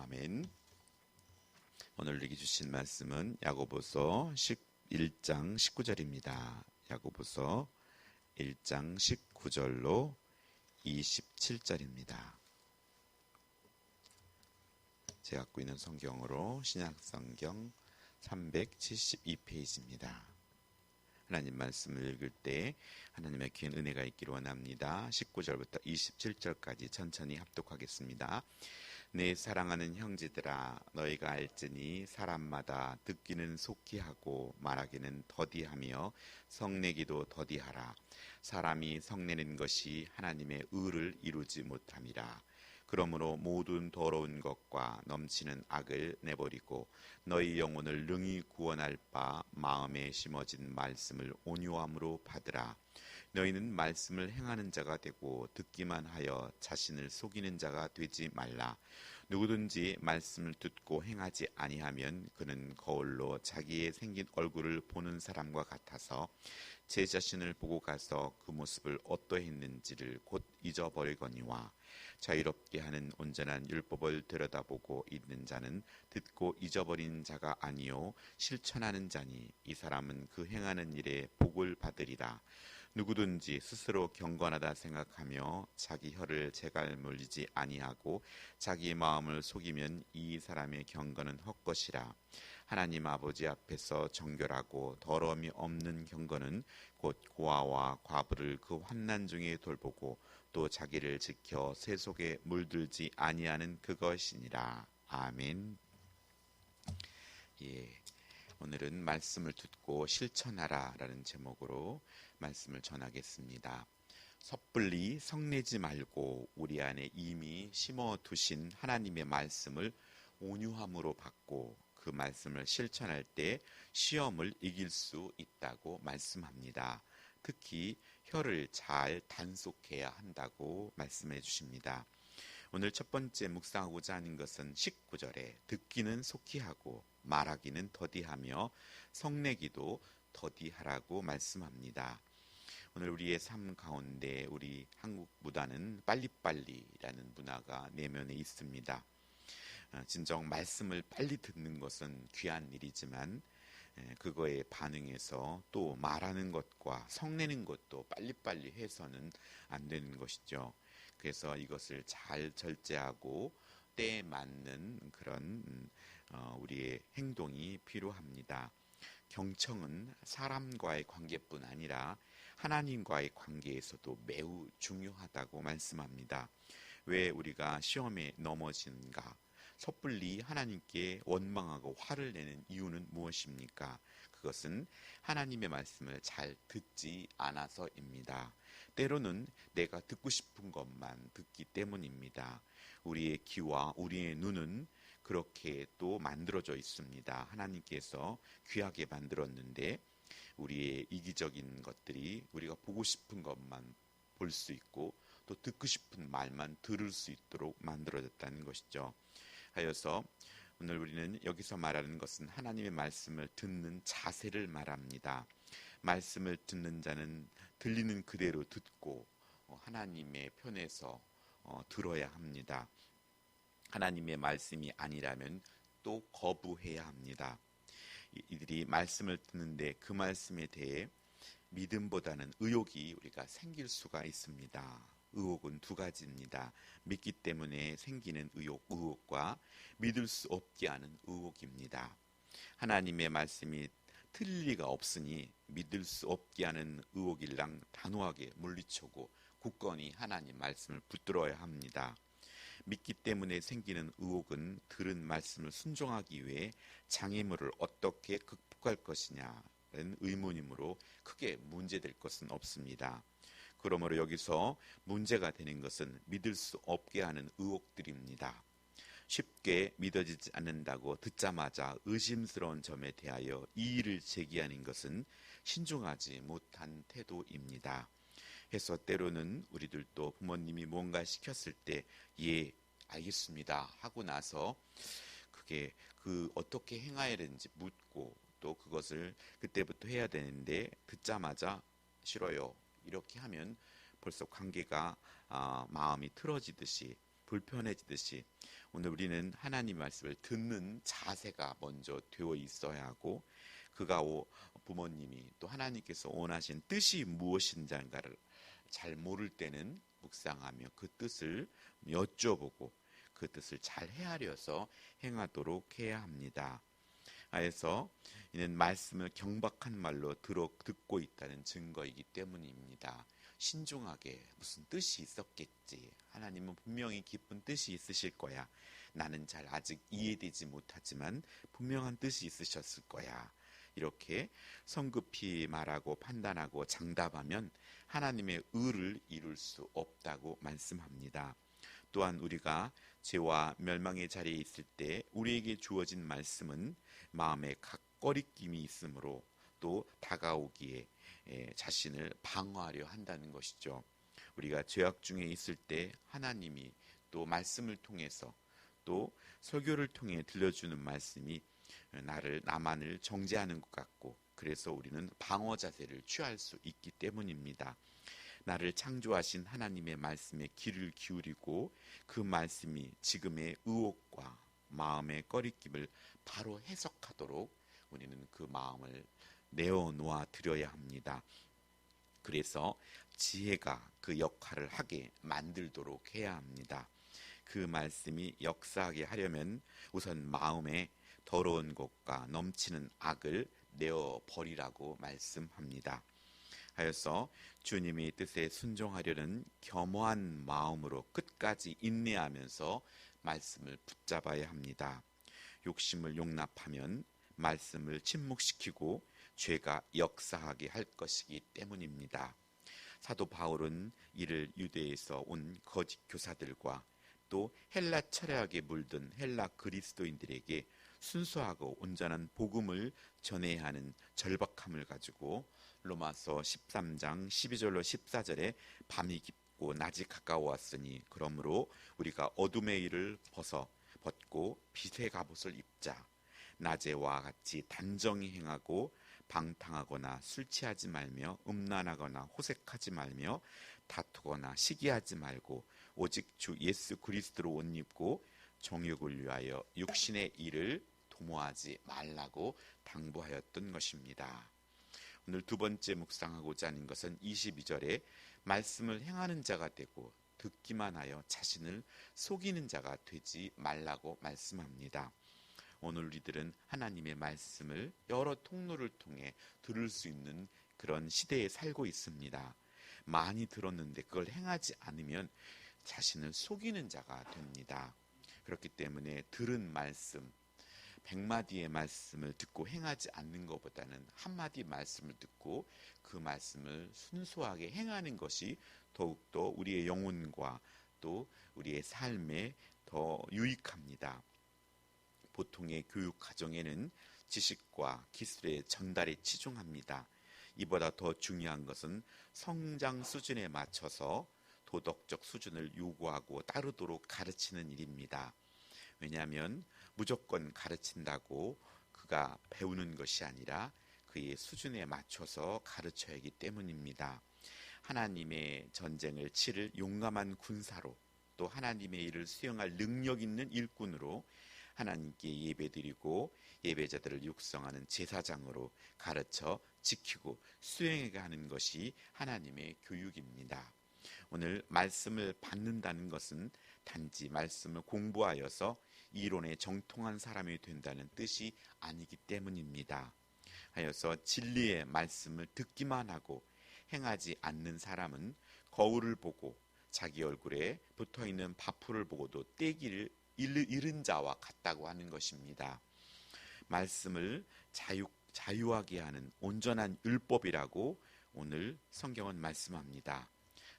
아멘. 오늘 우리에게 주신 말씀은 야고보서 1장 19절입니다. 야고보서 1장 19절로 27절입니다. 제가 갖고 있는 성경으로 신약성경 372페이지입니다. 하나님 말씀을 읽을 때 하나님의 긴 은혜가 있기를 원합니다. 19절부터 27절까지 천천히 합독하겠습니다. 내 사랑하는 형제들아, 너희가 알지니 사람마다 듣기는 속히 하고 말하기는 더디하며 성내기도 더디하라. 사람이 성내는 것이 하나님의 의를 이루지 못함이라. 그러므로 모든 더러운 것과 넘치는 악을 내버리고 너희 영혼을 능히 구원할 바 마음에 심어진 말씀을 온유함으로 받으라. 너희는 말씀을 행하는 자가 되고 듣기만 하여 자신을 속이는 자가 되지 말라. 누구든지 말씀을 듣고 행하지 아니하면 그는 거울로 자기의 생긴 얼굴을 보는 사람과 같아서 제 자신을 보고 가서 그 모습을 어떠했는지를 곧 잊어버리거니와 자유롭게 하는 온전한 율법을 들여다보고 있는 자는 듣고 잊어버린 자가 아니요 실천하는 자니 이 사람은 그 행하는 일에 복을 받으리라. 누구든지 스스로 경건하다 생각하며 자기 혀를 제갈 물리지 아니하고 자기 마음을 속이면 이 사람의 경건은 헛것이라. 하나님 아버지 앞에서 정결하고 더러움이 없는 경건은 곧 고아와 과부를 그 환난 중에 돌보고 또 자기를 지켜 새 속에 물들지 아니하는 그것이니라. 아멘. 오늘은 말씀을 듣고 실천하라 라는 제목으로 말씀을 전하겠습니다. 섣불리 성내지 말고 우리 안에 이미 심어두신 하나님의 말씀을 온유함으로 받고 그 말씀을 실천할 때 시험을 이길 수 있다고 말씀합니다. 특히 혀를 잘 단속해야 한다고 말씀해 주십니다. 오늘 첫 번째 묵상하고자 하는 것은 19절에 듣기는 속히 하고 말하기는 더디하며 성내기도 더디하라고 말씀합니다. 오늘 우리의 삶 가운데 우리 한국 문화는 빨리빨리라는 문화가 내면에 있습니다. 진정 말씀을 빨리 듣는 것은 귀한 일이지만 그거에 반응해서 또 말하는 것과 성내는 것도 빨리빨리 해서는 안 되는 것이죠. 그래서 이것을 잘 절제하고 때에 맞는 그런 우리의 행동이 필요합니다. 경청은 사람과의 관계뿐 아니라 하나님과의 관계에서도 매우 중요하다고 말씀합니다. 왜 우리가 시험에 넘어지는가? 섣불리 하나님께 원망하고 화를 내는 이유는 무엇입니까? 그것은 하나님의 말씀을 잘 듣지 않아서입니다. 때로는 내가 듣고 싶은 것만 듣기 때문입니다. 우리의 귀와 우리의 눈은 그렇게 또 만들어져 있습니다. 하나님께서 귀하게 만들었는데 우리의 이기적인 것들이 우리가 보고 싶은 것만 볼 수 있고 또 듣고 싶은 말만 들을 수 있도록 만들어졌다는 것이죠. 하여서 오늘 우리는 여기서 말하는 것은 하나님의 말씀을 듣는 자세를 말합니다. 말씀을 듣는 자는 들리는 그대로 듣고 하나님의 편에서 들어야 합니다. 하나님의 말씀이 아니라면 또 거부해야 합니다. 이들이 말씀을 듣는데 그 말씀에 대해 믿음보다는 의욕이 우리가 생길 수가 있습니다. 의혹은 두 가지입니다. 믿기 때문에 생기는 의혹과 믿을 수 없게 하는 의혹입니다. 하나님의 말씀이 틀릴 리가 없으니 믿을 수 없게 하는 의혹일랑 단호하게 물리치고 굳건히 하나님 말씀을 붙들어야 합니다. 믿기 때문에 생기는 의혹은 들은 말씀을 순종하기 위해 장애물을 어떻게 극복할 것이냐는 의문이므로 크게 문제될 것은 없습니다. 그러므로 여기서 문제가 되는 것은 믿을 수 없게 하는 의혹들입니다. 쉽게 믿어지지 않는다고 듣자마자 의심스러운 점에 대하여 이의를 제기하는 것은 신중하지 못한 태도입니다. 해서 때로는 우리들도 부모님이 뭔가 시켰을 때 예, 알겠습니다 하고 나서 그게 어떻게 행해야 되는지 묻고 또 그것을 그때부터 해야 되는데 듣자마자 싫어요 이렇게 하면 벌써 관계가 마음이 틀어지듯이 불편해지듯이 오늘 우리는 하나님 말씀을 듣는 자세가 먼저 되어 있어야 하고, 부모님이 또 하나님께서 원하신 뜻이 무엇인가를 잘 모를 때는 묵상하며 그 뜻을 여쭤보고 그 뜻을 잘 헤아려서 행하도록 해야 합니다. 하여서 이는 말씀을 경박한 말로 듣고 있다는 증거이기 때문입니다. 신중하게 무슨 뜻이 있었겠지. 하나님은 분명히 깊은 뜻이 있으실 거야. 나는 잘 아직 이해되지 못하지만 분명한 뜻이 있으셨을 거야. 이렇게 성급히 말하고 판단하고 장담하면 하나님의 의를 이룰 수 없다고 말씀합니다. 또한 우리가 죄와 멸망의 자리에 있을 때 우리에게 주어진 말씀은 마음에 꺼리낌이 있으므로 또 다가오기에 자신을 방어하려 한다는 것이죠. 우리가 죄악 중에 있을 때 하나님이 또 말씀을 통해서 또 설교를 통해 들려주는 말씀이 나만을 정죄하는 것 같고, 그래서 우리는 방어 자세를 취할 수 있기 때문입니다. 나를 창조하신 하나님의 말씀에 귀를 기울이고 그 말씀이 지금의 의혹과 마음의 꺼리낌을 바로 해석하도록 우리는 그 마음을 내어놓아 드려야 합니다. 그래서 지혜가 그 역할을 하게 만들도록 해야 합니다. 그 말씀이 역사하게 하려면 우선 마음에 더러운 것과 넘치는 악을 내어버리라고 말씀합니다. 하여서 주님의 뜻에 순종하려는 겸허한 마음으로 끝까지 인내하면서 말씀을 붙잡아야 합니다. 욕심을 용납하면 말씀을 침묵시키고 죄가 역사하게 할 것이기 때문입니다. 사도 바울은 이를 유대에서 온 거짓 교사들과 또 헬라 철학에 물든 헬라 그리스도인들에게 순수하고 온전한 복음을 전해야 하는 절박함을 가지고 로마서 13장 12절로 14절에 밤이 깊고 낮이 가까워왔으니 그러므로 우리가 어둠의 일을 벗고 빛의 갑옷을 입자. 낮에와 같이 단정히 행하고 방탕하거나 술 취하지 말며 음란하거나 호색하지 말며 다투거나 시기하지 말고 오직 주 예수 그리스도로 옷 입고 정욕을 위하여 육신의 일을 도모하지 말라고 당부하였던 것입니다. 오늘 두 번째 묵상하고자 하는 것은 22절에 말씀을 행하는 자가 되고 듣기만 하여 자신을 속이는 자가 되지 말라고 말씀합니다. 오늘 우리들은 하나님의 말씀을 여러 통로를 통해 들을 수 있는 그런 시대에 살고 있습니다. 많이 들었는데 그걸 행하지 않으면 자신을 속이는 자가 됩니다. 그렇기 때문에 들은 말씀, 100마디의 말씀을 듣고 행하지 않는 것보다는 한마디 말씀을 듣고 그 말씀을 순수하게 행하는 것이 더욱더 우리의 영혼과 또 우리의 삶에 더 유익합니다. 보통의 교육 과정에는 지식과 기술의 전달에 치중합니다. 이보다 더 중요한 것은 성장 수준에 맞춰서 도덕적 수준을 요구하고 따르도록 가르치는 일입니다. 왜냐하면 무조건 가르친다고 그가 배우는 것이 아니라 그의 수준에 맞춰서 가르쳐야 하기 때문입니다. 하나님의 전쟁을 치를 용감한 군사로 또 하나님의 일을 수행할 능력 있는 일꾼으로 하나님께 예배드리고 예배자들을 육성하는 제사장으로 가르쳐 지키고 수행하게 하는 것이 하나님의 교육입니다. 오늘 말씀을 받는다는 것은 단지 말씀을 공부하여서 이론에 정통한 사람이 된다는 뜻이 아니기 때문입니다. 하여서 진리의 말씀을 듣기만 하고 행하지 않는 사람은 거울을 보고 자기 얼굴에 붙어있는 바풀을 보고도 떼기를 잃은 자와 같다고 하는 것입니다. 말씀을 자유하게 하는 온전한 율법이라고 오늘 성경은 말씀합니다.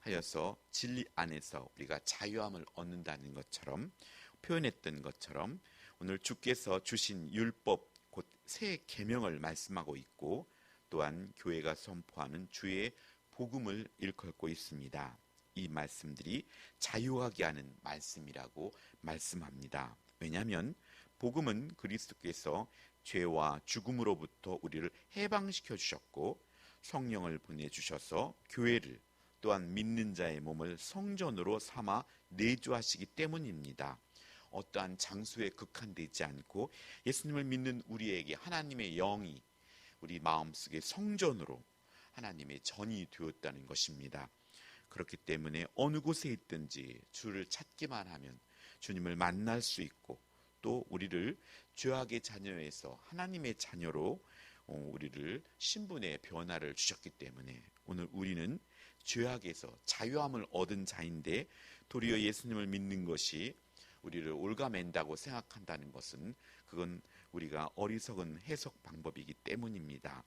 하여서 진리 안에서 우리가 자유함을 얻는다는 것처럼 표현했던 것처럼 오늘 주께서 주신 율법 곧 새 계명을 말씀하고 있고 또한 교회가 선포하는 주의 복음을 일컫고 있습니다. 이 말씀들이 자유하게 하는 말씀이라고 말씀합니다. 왜냐하면 복음은 그리스도께서 죄와 죽음으로부터 우리를 해방시켜 주셨고 성령을 보내주셔서 교회를 또한 믿는 자의 몸을 성전으로 삼아 내주하시기 때문입니다. 어떠한 장소에 국한되지 않고 예수님을 믿는 우리에게 하나님의 영이 우리 마음속에 성전으로 하나님의 전이 되었다는 것입니다. 그렇기 때문에 어느 곳에 있든지 주를 찾기만 하면 주님을 만날 수 있고, 또 우리를 죄악의 자녀에서 하나님의 자녀로 우리를 신분의 변화를 주셨기 때문에 오늘 우리는 죄악에서 자유함을 얻은 자인데, 도리어 예수님을 믿는 것이 우리를 올가맨다고 생각한다는 것은 그건 우리가 어리석은 해석 방법이기 때문입니다.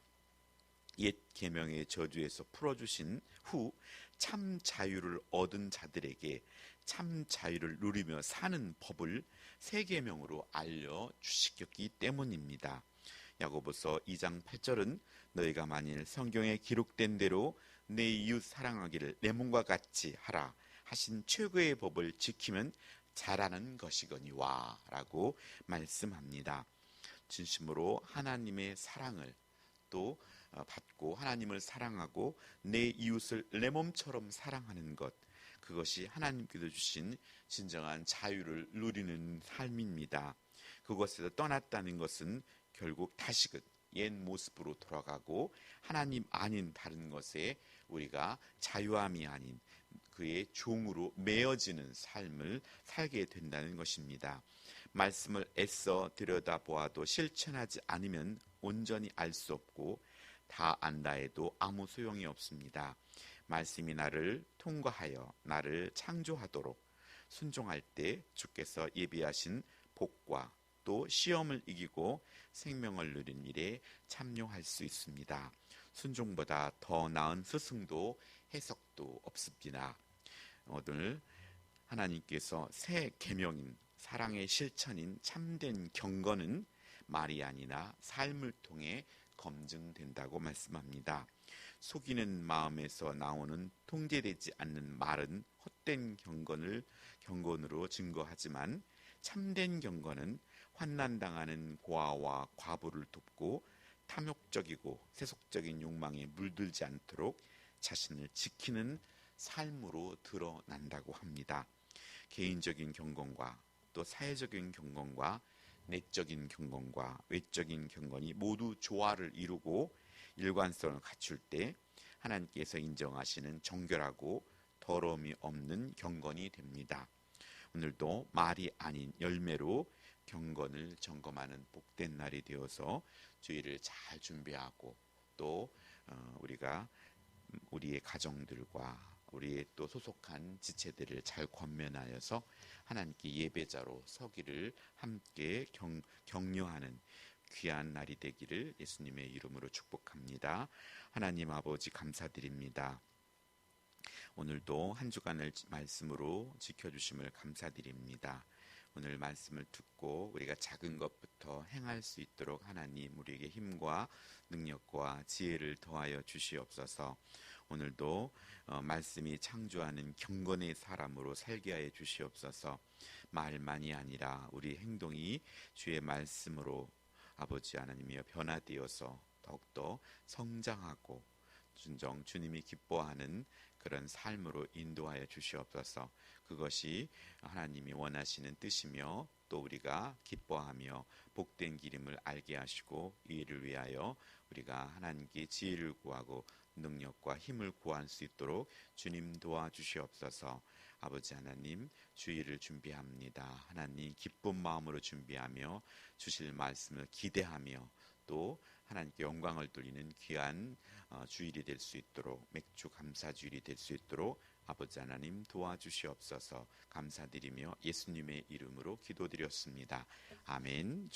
옛 계명의 저주에서 풀어주신 후 참 자유를 얻은 자들에게 참 자유를 누리며 사는 법을 새 계명으로 알려주시기 때문입니다. 야고보서 2장 8절은 너희가 만일 성경에 기록된 대로 내 이웃 사랑하기를 내 몸과 같이 하라 하신 최고의 법을 지키면 잘하는 것이거니와 라고 말씀합니다. 진심으로 하나님의 사랑을 또 받고 하나님을 사랑하고 내 이웃을 내 몸처럼 사랑하는 것, 그것이 하나님께서 주신 진정한 자유를 누리는 삶입니다. 그것에서 떠났다는 것은 결국 다시금 옛 모습으로 돌아가고 하나님 아닌 다른 것에 우리가 자유함이 아닌 그의 종으로 매어지는 삶을 살게 된다는 것입니다. 말씀을 애써 들여다보아도 실천하지 않으면 온전히 알 수 없고 다 안다 해도 아무 소용이 없습니다. 말씀이 나를 통과하여 나를 창조하도록 순종할 때 주께서 예비하신 복과 또 시험을 이기고 생명을 누린 일에 참여할 수 있습니다. 순종보다 더 나은 스승도 해석도 없습니다. 오늘 하나님께서 새 계명인 사랑의 실천인 참된 경건은 말이 아니라 삶을 통해 검증된다고 말씀합니다. 속이는 마음에서 나오는 통제되지 않는 말은 헛된 경건으로 증거하지만 참된 경건은 환난당하는 고아와 과부를 돕고 탐욕적이고 세속적인 욕망에 물들지 않도록 자신을 지키는 삶으로 드러난다고 합니다. 개인적인 경건과 또 사회적인 경건과 내적인 경건과 외적인 경건이 모두 조화를 이루고 일관성을 갖출 때 하나님께서 인정하시는 정결하고 더러움이 없는 경건이 됩니다. 오늘도 말이 아닌 열매로 경건을 점검하는 복된 날이 되어서 주일을 잘 준비하고 또 우리가 우리의 가정들과 우리의 또 소속한 지체들을 잘 권면하여서 하나님께 예배자로 서기를 함께 격려하는 귀한 날이 되기를 예수님의 이름으로 축복합니다. 하나님 아버지 감사드립니다. 오늘도 한 주간을 말씀으로 지켜주심을 감사드립니다. 오늘 말씀을 듣고 우리가 작은 것부터 행할 수 있도록 하나님 우리에게 힘과 능력과 지혜를 더하여 주시옵소서. 오늘도 말씀이 창조하는 경건의 사람으로 살게 하여 주시옵소서. 말만이 아니라 우리 행동이 주의 말씀으로 아버지 하나님이여 변화되어서 더욱더 성장하고 진정 주님이 기뻐하는 그런 삶으로 인도하여 주시옵소서. 그것이 하나님이 원하시는 뜻이며 또 우리가 기뻐하며 복된 길임을 알게 하시고 이 일을 위하여 우리가 하나님께 지혜를 구하고 능력과 힘을 구할 수 있도록 주님 도와주시옵소서. 아버지 하나님 주일을 준비합니다. 하나님 기쁜 마음으로 준비하며 주실 말씀을 기대하며 또 하나님께 영광을 돌리는 귀한 주일이 될 수 있도록 맥주 감사 주일이 될 수 있도록 아버지 하나님 도와주시옵소서. 감사드리며 예수님의 이름으로 기도드렸습니다. 아멘.